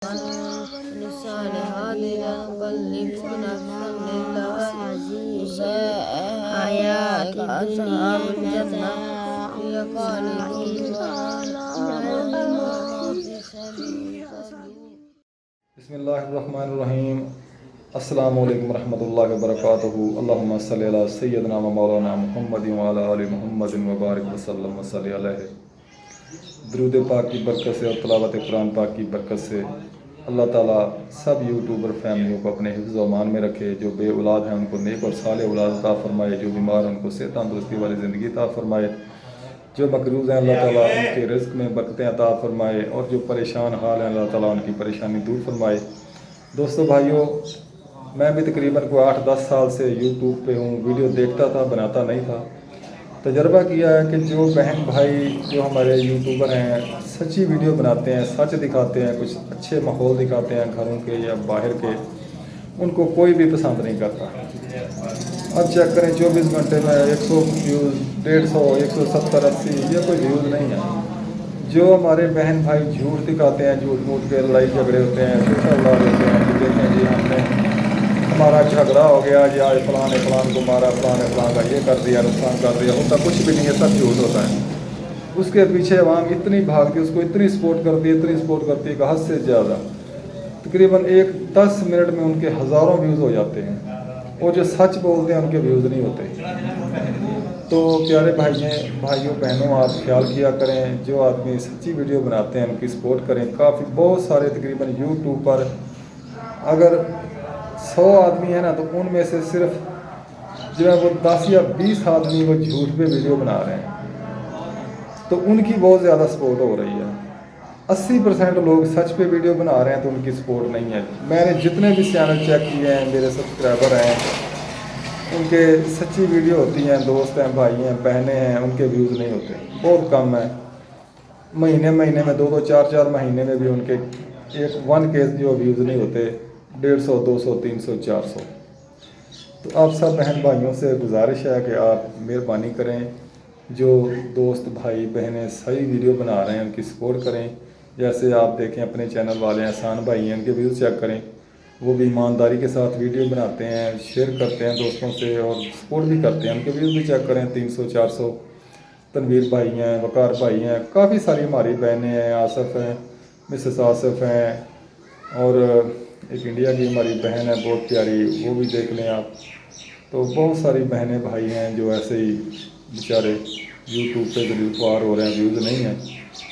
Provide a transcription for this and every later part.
बिस्मिल्लाहिर्रहमानिर्रहीम। अस्सलामु अलैकुम रहमतुल्लाहि व बरकातुहू। अल्लाहुम्मा सल्लि अला सय्यदिना व मौलाना मुहम्मदिन व अला आलि मुहम्मदिन व बारिक व सल्लम व सल्लि अलैहि। दुरूद पाक की बरकत से और तिलावत कुरान पाक की बरकत से अल्लाह ताला सब यूट्यूबर फैमिलियों को अपने हिफ्ज़ व अमान में रखे। जो बे औलाद हैं उनको नेक और साले औलाद अता फ़रमाए। जो बीमार हैं उनको सेहत तंदुरुस्ती वाली ज़िंदगी अता फ़रमाए। जो मकरूज़ हैं अल्लाह ताला उनके रिज़्क़ में बरकतें अता फ़रमाए। और जो परेशान हाल हैं अल्लाह ताला उनकी परेशानी दूर फ़रमाए। दोस्तों भाइयों, मैं भी तकरीबन को 8-10 साल से यूट्यूब पे हूँ। वीडियो देखता था, बनाता नहीं था। तजर्बा किया है कि जो बहन भाई जो हमारे यूट्यूबर हैं सच्ची वीडियो बनाते हैं, सच दिखाते हैं, कुछ अच्छे माहौल दिखाते हैं घरों के या बाहर के, उनको कोई भी पसंद नहीं करता। अब चेक करें 24 घंटे में 100 व्यूज़, 150, 170, 80, ये कोई व्यूज़ नहीं है। जो हमारे बहन भाई झूठ दिखाते हैं, झूठ मूठ के लड़ाई झगड़े होते हैं, झूठा उड़ा देते हैं कि देखें जी हमने हमारा झगड़ा हो गया जी, आज फलाने फलान को मारा, फलाने फलान का ये कर दिया, नुकसान कर दिया। होता कुछ भी नहीं है, सब झूठ होता है। उसके पीछे अवाम इतनी भागती है, उसको इतनी सपोर्ट करती है, इतनी सपोर्ट करती है कि हद से ज़्यादा। तकरीबन 10 मिनट में उनके हज़ारों व्यूज़ हो जाते हैं और जो सच बोलते हैं उनके व्यूज़ नहीं होते। तो प्यारे भाइयों बहनों, आप ख्याल किया करें, जो आदमी सच्ची वीडियो बनाते हैं उनकी सपोर्ट करें। काफ़ी बहुत सारे तकरीबन यूट्यूब पर अगर 100 आदमी है ना, तो उनमें से सिर्फ जो है वो 10 या 20 आदमी वो झूठ पे वीडियो बना रहे हैं, तो उनकी बहुत ज़्यादा सपोर्ट हो रही है। 80% लोग सच पे वीडियो बना रहे हैं तो उनकी सपोर्ट नहीं है। मैंने जितने भी चैनल चेक किए हैं, मेरे सब्सक्राइबर हैं, उनके सच्ची वीडियो होती हैं, दोस्त हैं, भाई हैं, बहनें हैं, उनके व्यूज़ नहीं होते, बहुत कम है। महीने में 2-2, 4-4 महीने में भी उनके 1 के जो व्यूज़ नहीं होते, 150, 200, 300, 400। तो आप सब बहन भाइयों से गुजारिश है कि आप मेहरबानी करें, जो दोस्त भाई बहनें सही वीडियो बना रहे हैं उनकी सपोर्ट करें। जैसे आप देखें अपने चैनल वाले एहसान भाई हैं, उनके व्यूज़ चेक करें, वो भी ईमानदारी के साथ वीडियो बनाते हैं, शेयर करते हैं दोस्तों से और सपोर्ट भी करते हैं। उनके व्यूज़ भी चेक करें 300-400। तनवीर भाई हैं, वकार भाई हैं, काफ़ी सारी हमारी बहनें हैं, आसफ़ हैं, मिसेस आसफ़ हैं, और एक इंडिया की हमारी बहन है बहुत प्यारी, वो भी देख लें आप। तो बहुत सारी बहनें भाई हैं जो ऐसे ही बेचारे यूट्यूब पे गिरफ्तार हो रहे हैं, व्यूज़ नहीं हैं।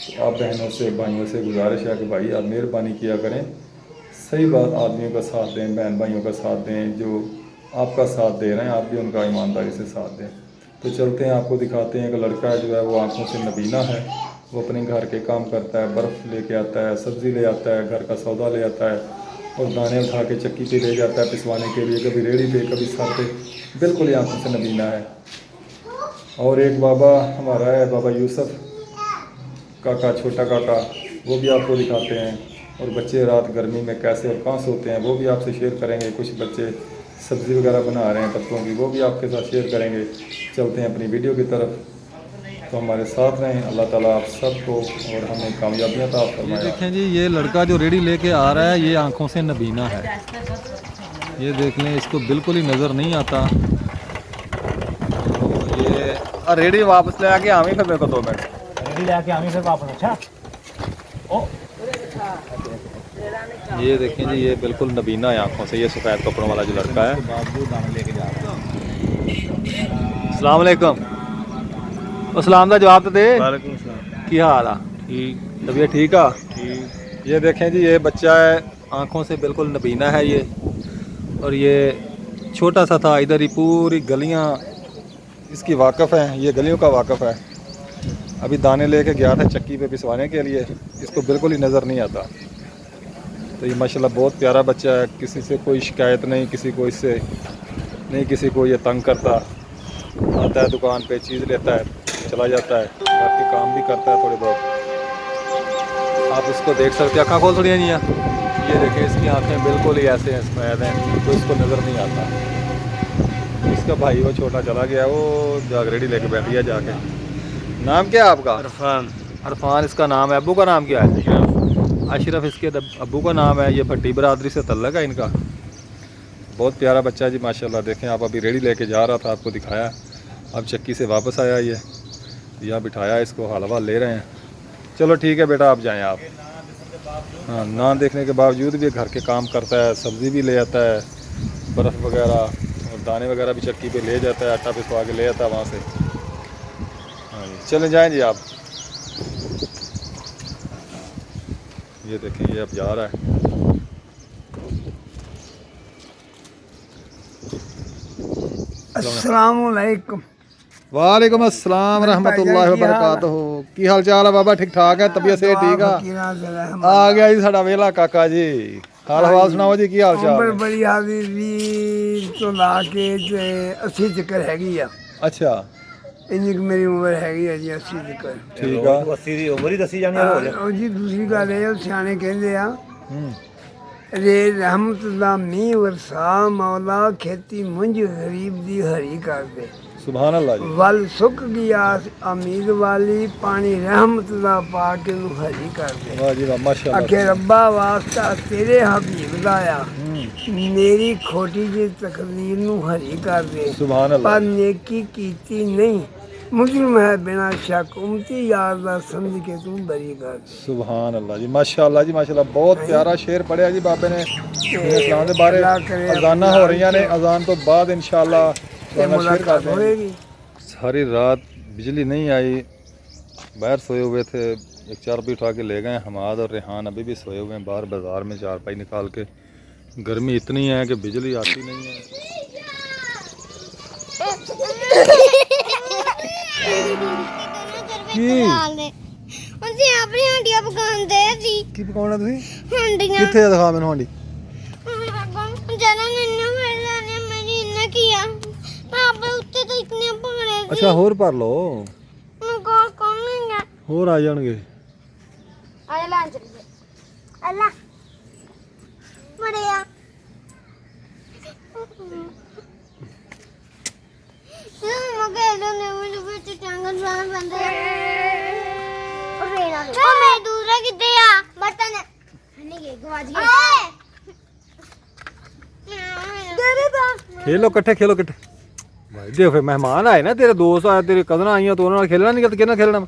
तो आप बहनों से भाइयों से गुजारिश है कि भाई आप मेहरबानी किया करें, सही बात आदमियों का साथ दें, बहन भाइयों का साथ दें, जो आपका साथ दे रहे हैं आप भी उनका ईमानदारी से साथ दें। तो चलते हैं, आपको दिखाते हैं कि लड़का जो है वो आँखों से नबीना है। वो अपने घर के काम करता है, बर्फ़ लेके आता है, सब्ज़ी ले आता है, घर का सौदा ले आता है और दाने उठा के चक्की पे ले जाता है पिसवाने के लिए, कभी रेड़ी पे, कभी सर पे, बिल्कुल ही आँखों से नबीना है। और एक बाबा हमारा है, बाबा यूसुफ काका, छोटा काका, वो भी आपको दिखाते हैं। और बच्चे रात गर्मी में कैसे और कहाँ सोते हैं वो भी आपसे शेयर करेंगे। कुछ बच्चे सब्ज़ी वगैरह बना रहे हैं पत्तों की, वो भी आपके साथ शेयर करेंगे। चलते हैं अपनी वीडियो की तरफ, तो हमारे साथ रहें। अल्लाह ताला आप सबको और हमें कामयाबियाँ अता फरमाए। देखें जी, ये लड़का जो रेडी लेके आ रहा है ये आंखों से नबीना है। ये देख लें, इसको बिल्कुल ही नज़र नहीं आता। तो ये रेडी वापस ले आके आमी, फिर मेरे को 2 मिनट रेडी ले आके आमी, फिर वापस। अच्छा ओ ये देखें जी, ये बिल्कुल नबीना है आंखों से। ये सफ़ेद कपड़ों वाला जो लड़का है। लेके जा रहा है। अस्सलाम वालेकुम। सलाम का जवाब तो दे। वालेकुम सलाम। की हाल आ? ठीक तबीयत ठीक आ? ठीक। ये देखें जी, ये बच्चा है, आंखों से बिल्कुल नबीना है ये। और ये छोटा सा था, इधर ही पूरी गलियां इसकी वाकफ़ हैं, ये गलियों का वाकफ़ है। अभी दाने लेके गया था चक्की पे पिसवाने के लिए, इसको बिल्कुल ही नज़र नहीं आता। तो ये माशाल्लाह बहुत प्यारा बच्चा है, किसी से कोई शिकायत नहीं, किसी को इससे नहीं, किसी को ये तंग करता। आता है दुकान पे, चीज़ लेता है, चला जाता है, घर के काम भी करता है थोड़े बहुत। आप इसको देख सकते हैं, आँखें खोल थोड़ी नहीं है। ये देखें, इसकी आंखें बिल्कुल ही ऐसे हैं, सफ़ेद हैं, तो इसको नज़र नहीं आता। इसका भाई वो छोटा चला गया, वो जागरेडी लेके बैठ गया जाके। नाम क्या है आपका? इरफान। इरफान इसका नाम है। अब्बू का नाम क्या है? अशरफ इसके अब्बू का नाम है। ये भट्टी बरादरी से तल्लक है इनका। बहुत प्यारा बच्चा है जी माशाल्लाह। देखें आप, अभी रेडी लेके जा रहा था, आपको दिखाया, अब चक्की से वापस आया। ये यहाँ बिठाया, इसको हलवा ले रहे हैं। चलो ठीक है बेटा, आप जाएं आप। हाँ, ना देखने के बावजूद भी घर के काम करता है, सब्ज़ी भी ले आता है, बर्फ़ वगैरह और दाने वगैरह भी चक्की पे ले जाता है, आटा पिसवा के ले आता है वहाँ से। हाँ जी, चले जाएँ जी आप। ये देखें, ये अब जा रहा है। अस्सलामुअलैकुम। वालेकुम अस्सलाम रहमतुल्लाहि व बरकातहू। की हाल चाल है बाबा? ठीक ठाक है, तबीयत से ठीक है? आ गया जी साडा वेला काका जी। हाल हवाल सुनाओ जी, की हाल चाल उम्र है? बड़ी हादी भी तो ला के 80 तक हैगी आ। अच्छा ਇੰਨੀ ਕੁ ਮੇਰੀ ਉਮਰ ਹੈਗੀ ਆ ਜੀ 80 ਤੱਕ। ठीक है। 80 ਦੀ ਉਮਰ ਹੀ ਦੱਸੀ ਜਾਣੀ ਹੋ ਜਾ ਉਹ ਜੀ ਦੂਸਰੀ ਗੱਲ ਇਹ ਆ, ਸਿਆਣੇ ਕਹਿੰਦੇ ਆ हम्म, ਰੇ ਰਹਿਮਤ ਦਾ ਮੀਂਹ ਵਰਸਾ ਮੌਲਾ ਖੇਤੀ ਮੁੰਝ ਗਰੀਬ ਦੀ ਹਰੀ ਕਰ ਦੇ। सुभान अल्लाह जी। ਵੱਲ ਸੁੱਕ ਗਿਆ ਉਮੀਦ ਵਾਲੀ ਪਾਣੀ ਰਹਿਮਤ ਦਾ ਪਾ ਕੇ ਨੂੰ ਹਰੀ ਕਰ ਦੇ। वाह जी वाह, माशाल्लाह। ਅਕੇ ਰੱਬਾ ਵਾਸਤਾ ਤੇਰੇ ਹਬੀਬ ਦਾ ਆ, ਮੇਰੀ ਖੋਟੀ ਜਿਹੀ ਤਕਦੀਰ ਨੂੰ ਹਰੀ ਕਰ ਦੇ। सुभान ਪਰ अल्लाह। ਨੇਕੀ ਕੀਤੀ ਨਹੀਂ, ਮੁਜਰਮ ਹੈ ਬਿਨਾ ਸ਼ੱਕ, ਉਮਤੀ ਯਾਰ ਦਾ ਸਮਝ ਕੇ ਤੂੰ ਬਰੀ ਕਰ। सुभान अल्लाह जी, माशाल्लाह जी माशाल्लाह। बहुत प्यारा शेर पढ़िया जी बाबे ने इस्लाम के बारे। अल्लाह करे अजाना हो रही ने, अजान तो बाद इंशाल्लाह ਤੇ ਮੁਲਾਕਾਤ ਹੋਏਗੀ। सारी रात बिजली नहीं आई, बाहर सोए हुए थे। एक चारपाई उठा के ले गए हमाद और रेहान, अभी भी सोए हुए हैं बाहर बाज़ार में चारपाई निकाल के। गर्मी इतनी है कि बिजली आती नहीं है। ਅਸੀਂ ਆਪਣੀ ਹੰਡੀਆਂ ਪਕਾਉਂਦੇ ਸੀ। की पकाना तुसी? ਹੰਡੀਆਂ किथे दिखा मैनू हांडी। ਜਦੋਂ ਮੈਨੂੰ ਮਿਲਦਾ ਨੇ ਮੇਰੀ ਇੰਨਾ ਕੀਆ ਆਪੇ ਉੱਤੇ ਤਾਂ ਇਤਨੇ ਭਾਣੇ ਸੀ। अच्छा होर भर लो, ਮੈਂ ਕੋਲ ਕੋਣੀਗਾ होर आ जाएंगे। ਆ ਲੈ ਚੱਲ ਅੱਲਾ ਮੜਿਆ ਮਗੇ ਨੇ ਮੈਨੂੰ ਵਿੱਚ ਟੰਗਣ ਵਾਲਾ ਬੰਦੇ ਉਹ ਮੈਂ ਦੂਸਰਾ ਕਿੱਥੇ ਆ ਬਰਤਨ ਨਹੀਂ ਗਏ ਗਵਾਚ ਗਏ ਤੇਰੇ ਤਾਂ खेलो कट्ठे, खेलो कट्ठे भाई। देख फिर मेहमान आए ना, तेरे दोस्त आए, तेरे कजन आई तो उन्होंने खेलना नहीं, कितना खेलना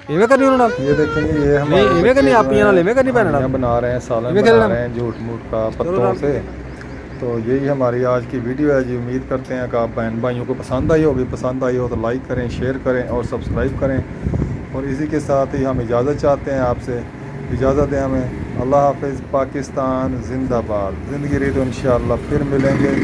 इवें करनी उन्होंने। ये देखेंगे, ये हम नहीं इवें करनी, आप यहाँ इवें करनी पैना। बना रहे हैं, सालन इवें बना खेलना। रहे हैं झूठ मूठ का पत्तों से। तो यही हमारी आज की वीडियो है जी। उम्मीद करते हैं कि आप बहन भाइयों को पसंद आई होगी। पसंद आई हो तो लाइक करें, शेयर करें और सब्सक्राइब करें। और इसी के साथ ही हम इजाज़त चाहते हैं आपसे। इजाज़त दें हमें। अल्लाह हाफिज़। पाकिस्तान जिंदाबाद। ज़िंदगी रही तो इंशाअल्लाह फिर मिलेंगे।